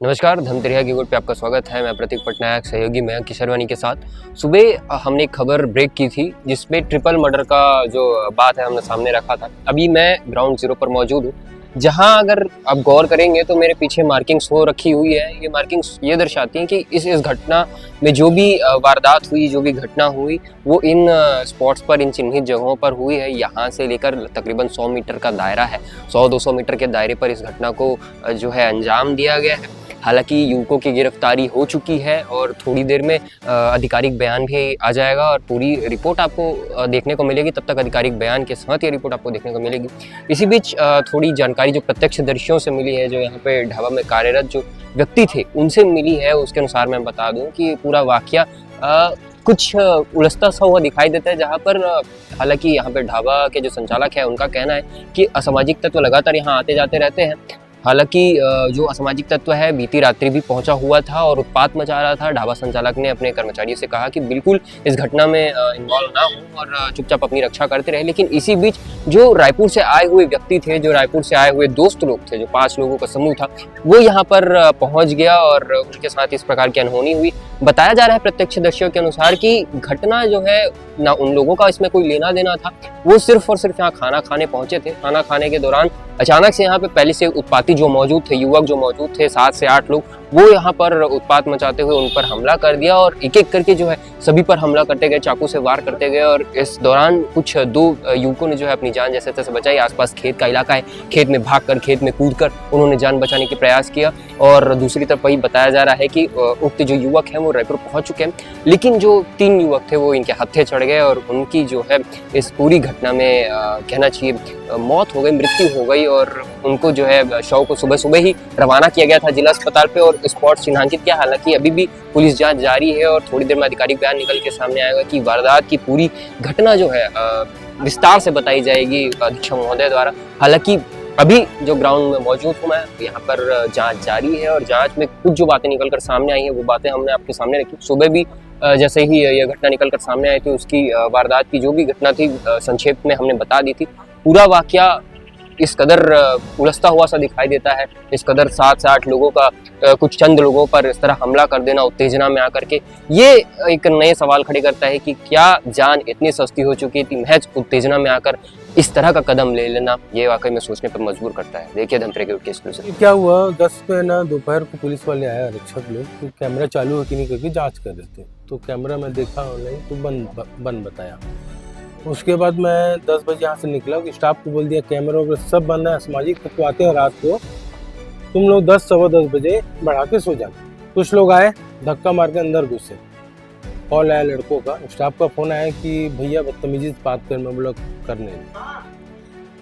नमस्कार, धमतरिया की गोट पे आपका स्वागत है। मैं प्रतीक पटनायक, सहयोगी मयंक किशोरवानी के साथ। सुबह हमने एक खबर ब्रेक की थी जिसमें ट्रिपल मर्डर का जो बात है हमने सामने रखा था। अभी मैं ग्राउंड जीरो पर मौजूद हूँ, जहां अगर आप गौर करेंगे तो मेरे पीछे मार्किंग्स हो रखी हुई है। ये मार्किंग्स ये दर्शाती हैं कि इस घटना में जो भी वारदात हुई, जो भी घटना हुई, वो इन स्पॉट्स पर, इन चिन्हित जगहों पर हुई है। यहाँ से लेकर तकरीबन 100 मीटर का दायरा है। 100-200 मीटर के दायरे पर इस घटना को जो है अंजाम दिया गया है। हालांकि युवकों की गिरफ्तारी हो चुकी है और थोड़ी देर में आधिकारिक बयान भी आ जाएगा और पूरी रिपोर्ट आपको देखने को मिलेगी। तब तक आधिकारिक बयान के साथ ये रिपोर्ट आपको देखने को मिलेगी। इसी बीच थोड़ी जानकारी जो प्रत्यक्षदर्शियों से मिली है, जो यहाँ पे ढाबा में कार्यरत जो व्यक्ति थे उनसे मिली है, उसके अनुसार मैं बता दूं कि पूरा वाकया कुछ उलझता सा हुआ दिखाई देता है। जहाँ पर हालांकि यहाँ पे ढाबा के जो संचालक है उनका कहना है कि असामाजिक तत्व लगातार यहाँ आते जाते रहते हैं। हालांकि जो असामाजिक तत्व है बीती रात्रि भी पहुंचा हुआ था और उत्पात मचा रहा था। ढाबा संचालक ने अपने कर्मचारियों से कहा कि बिल्कुल इस घटना में इन्वॉल्व ना हो और चुपचाप अपनी रक्षा करते रहे। लेकिन इसी बीच जो रायपुर से आए हुए व्यक्ति थे, जो रायपुर से आए हुए दोस्त लोग थे, जो 5 लोगों का समूह था, वो यहाँ पर पहुंच गया और उनके साथ इस प्रकार की अनहोनी हुई। बताया जा रहा है प्रत्यक्षदर्शियों के अनुसार कि घटना जो है ना उन लोगों का इसमें कोई लेना देना था। वो सिर्फ और सिर्फ यहाँ खाना खाने पहुंचे थे। खाना खाने के दौरान अचानक से यहाँ पे पहले से उत्पाती जो मौजूद थे, युवक जो मौजूद थे, 7 से 8 लोग, वो यहाँ पर उत्पात मचाते हुए उन पर हमला कर दिया और एक एक करके जो है सभी पर हमला करते गए, चाकू से वार करते गए। और इस दौरान कुछ 2 युवकों ने जो है अपनी जान जैसे तैसे बचाई। आसपास खेत का इलाका है, खेत में भागकर, खेत में कूदकर उन्होंने जान बचाने के प्रयास किया। और दूसरी तरफ वही बताया जा रहा है कि उक्त जो युवक हैं वो रायपुर पहुंच चुके हैं, लेकिन जो 3 युवक थे वो इनके हत्थे चढ़ गए और उनकी जो है इस पूरी घटना में कहना चाहिए मौत हो गई, मृत्यु हो गई। और उनको जो है शव को सुबह सुबह ही रवाना किया गया था जिला अस्पताल पे और स्पॉट चिन्हांकित किया। हालांकि अभी भी पुलिस जांच जारी है और थोड़ी देर में आधिकारिक बयान निकल के सामने आएगा कि वारदात की पूरी घटना जो है विस्तार से बताई जाएगी अधीक्षक महोदय द्वारा। हालांकि अभी जो ग्राउंड में मौजूद हूँ मैं, यहाँ पर जांच जारी है और जांच में कुछ जो बातें निकल कर सामने आई हैं वो बातें हमने आपके सामने रखी। सुबह भी जैसे ही यह घटना निकल कर सामने आई थी, उसकी वारदात की जो भी घटना थी संक्षेप में हमने बता दी थी। पूरा वाकया इस कदर उलझता हुआ सा दिखाई देता है, इस कदर 7 से 8 लोगों का कुछ चंद लोगों पर इस तरह हमला कर देना उत्तेजना में आकर के, ये एक नए सवाल खड़े करता है कि क्या जान इतनी सस्ती हो चुकी थी महज उत्तेजना में आकर इस तरह का कदम ले लेना। ये वाकई में सोचने पर मजबूर करता है। देखिए धमतरी के एक्सक्लूसिव। क्या हुआ, 10 पे ना दोपहर को पुलिस वाले आए, आरक्षक लोग, तो कैमरा चालू है कि नहीं करके जांच कर रहे थे। तो कैमरा में देखा ऑनलाइन तो बंद बताया। उसके बाद मैं 10 बजे यहाँ से निकला, स्टाफ को बोल दिया कैमरा वगैरह सब बंद है, सामाजिक तत्व आते हैं रात को, तुम लोग 10 सवा 10 बजे बढ़ा के सो जाओ। कुछ लोग आए, धक्का मार के अंदर घुसे। कॉल आया लड़कों का, स्टाफ का फोन आया कि भैया बदतमीजी से बात कर, मैं बोला करने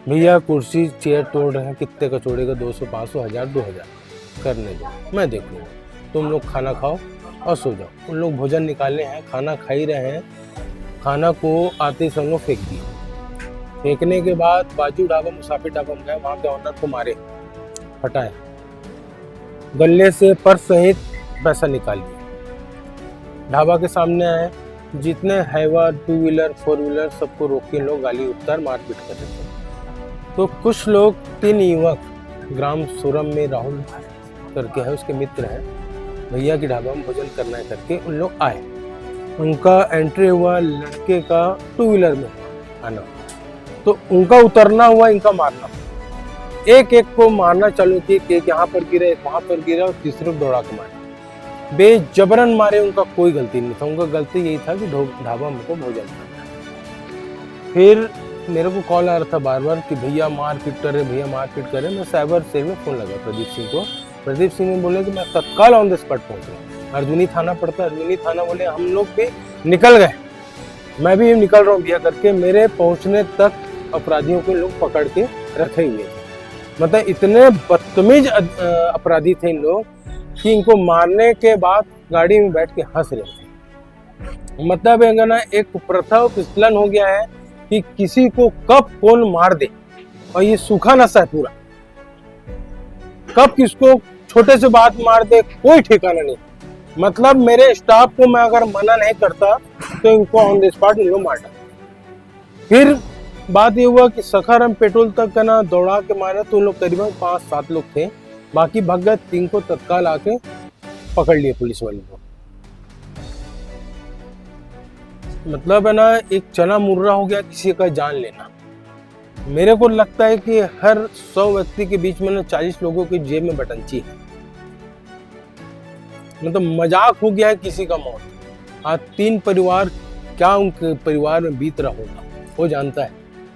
भैया कुर्सी चेयर तोड़ रहे हैं, कितने का छोड़ेगा, 200 500 1000 2000 करने दो, मैं देख लूँगा, तुम लोग खाना खाओ और सो जाओ। उन लोग भोजन निकाले हैं, खाना खा ही रहे हैं। खाना को आते सब लोग फेंक दिए। फेंकने के बाद बाजू ढाबा, मुसाफिर ढाबा में गए, वहाँ के ऑनर को मारे, हटाया, गले से पर्स सहित पैसा निकाल लिया। ढाबा के सामने आए, जितने हैवा 2 व्हीलर 4 व्हीलर सबको रोक के लोग गाली उतार मारपीट कर रहे थे। तो कुछ लोग 3 युवक ग्राम सोरम में राहुल करके है, उसके मित्र हैं, भैया की ढाबा में भोजन करना है करके उन लोग आए। उनका एंट्री हुआ लड़के का 2 व्हीलर में आना, तो उनका उतरना हुआ, इनका मारना, एक एक को मारना चालू किए, एक यहाँ पर गिरा, एक वहाँ पर गिरा और तीसरे को दौड़ा के मारे, बेजबरन मारे। उनका कोई गलती नहीं था, उनका गलती यही था कि ढाबा में को भोजन करना। फिर मेरे को कॉल आ रहा था बार बार कि भैया मारपीट कर रहे, भैया मारपीट कर रहे। मैं साइबर सेल में फ़ोन लगा प्रदीप सिंह को। प्रदीप सिंह ने बोले कि मैं तत्काल ऑन द स्पॉट पहुँच रहा हूँ। अर्जुनी थाना पड़ता है, अर्जुनी थाना बोले हम लोग भी निकल गए, मैं भी निकल रहा हूँ भैया करके। मेरे पहुँचने तक अपराधियों को लोग पकड़ के रखे हुए थे। मतलब इतने बदतमीज अपराधी थे इन लोग कि इनको मारने के बाद गाड़ी में बैठ के हंस रहे थे। मतलब है ना, एक प्रथा प्रचलन हो गया है कि किसी को कब कौन मार दे, और ये सूखा नशा है पूरा, कब किसको छोटे से बात मार दे कोई ठिकाना नहीं। मतलब मेरे स्टाफ को मैं अगर मना नहीं करता तो इनको ऑन द स्पॉट इन लोग मार डालते। फिर बात ये हुआ कि सखाराम पेट्रोल तक का ना दौड़ा के मारा, तो उन लोग करीबन 5-7 लोग थे, बाकी भाग गए, 3 को तत्काल आके पकड़ लिए पुलिस वाले को। मतलब है ना, एक चना मुर्रा हो गया किसी का जान लेना। मेरे को लगता है कि हर 100 व्यक्ति के बीच में ना 40 लोगों की जेब में बटंची है। मतलब मजाक हो गया है किसी का मौत। आज 3 परिवार, क्या उनके परिवार में बीत रहा होगा वो जानता है।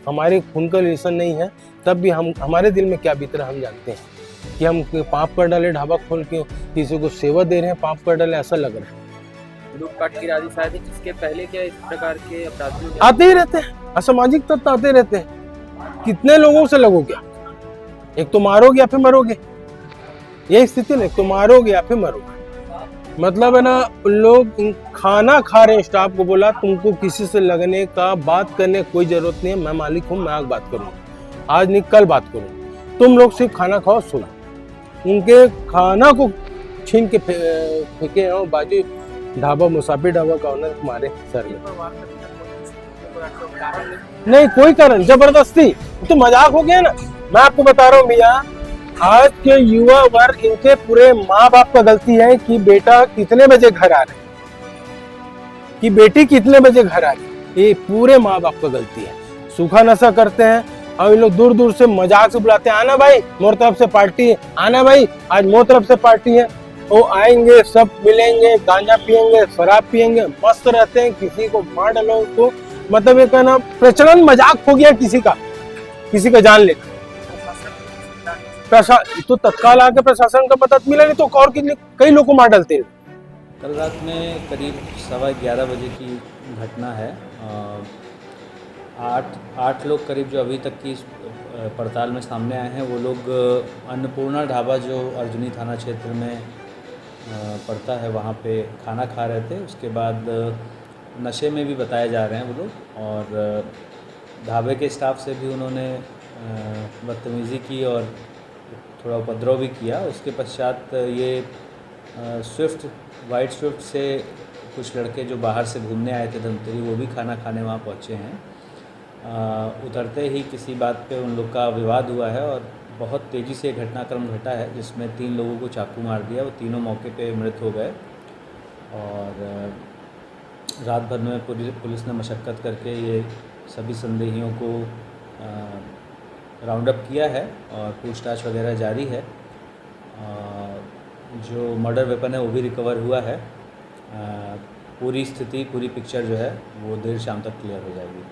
हमारे खून का रिलेशन नहीं है, तब भी हम, हमारे दिल में क्या बीत रहा हम जानते हैं। कि हम पाप कर डाले, ढाबा खोल के किसी को सेवा दे रहे हैं, पाप कर डाले, ऐसा लग रहा है। लूटपाट की राजी शायद इसके पहले क्या इस प्रकार के अपराधियों आते ही रहते हैं, असामाजिक तत्व आते रहते हैं। कितने लोगों से लगोगे? एक तो मारोगे या फिर मरोगे, यही स्थिति है। एक तो मारोगे या फिर मरोगे। मतलब है ना, लोग खाना खा रहे, स्टाफ को बोला तुमको किसी से लगने का, बात करने कोई जरूरत नहीं है, मैं मालिक हूँ, मैं आगे बात करूँ, आज नहीं कल बात करूँ, तुम लोग सिर्फ खाना खाओ, सो। उनके खाना को छीन के फेंके हो बाजू ढाबा, मुसाफिर ढाबा का ऑनर मारे सर में। नहीं कोई कारण, जबरदस्ती, तो मजाक हो गया ना। मैं आपको बता रहा हूँ भैया, आज के युवा वर्ग, इनके पूरे माँ बाप का गलती है कि बेटा कितने बजे घर आ रहे, कि बेटी कितने बजे घर आ रही, ये पूरे माँ बाप का गलती है। सूखा नशा करते हैं और ये लोग दूर दूर से मजाक से बुलाते हैं, आना भाई मोर तरफ से पार्टी है, आना भाई आज मोर तरफ से पार्टी है। वो आएंगे, सब मिलेंगे, गांजा पियेंगे, शराब पियेंगे, मस्त रहते हैं, किसी को मार डालो उसको। मतलब ये कहना प्रचलन, मजाक हो गया किसी का जान लेना। तो तत्काल आके प्रशासन का मदद मिला, नहीं तो और कितने कई लोग को मार डालते हैं। कल रात में करीब 11:15 बजे की घटना है। 8 लोग करीब जो अभी तक की पड़ताल में सामने आए हैं, वो लोग अन्नपूर्णा ढाबा जो अर्जुनी थाना क्षेत्र में पड़ता है, वहाँ पे खाना खा रहे थे। उसके बाद नशे में भी बताए जा रहे हैं वो लोग, और ढाबे के स्टाफ से भी उन्होंने बदतमीज़ी की और थोड़ा उपद्रव भी किया। उसके पश्चात ये वाइट स्विफ्ट से कुछ लड़के जो बाहर से घूमने आए थे धमतरी, वो भी खाना खाने वहाँ पहुँचे हैं। उतरते ही किसी बात पे उन लोग का विवाद हुआ है और बहुत तेज़ी से घटनाक्रम घटा है, जिसमें 3 लोगों को चाकू मार दिया। वो तीनों मौके पे मृत हो गए और रात भर में पुलिस ने मशक्क़त करके ये सभी संदेहियों को राउंड अप किया है और पूछताछ वगैरह जारी है। जो मर्डर वेपन है वो भी रिकवर हुआ है। पूरी स्थिति, पूरी पिक्चर जो है वो देर शाम तक क्लियर हो जाएगी।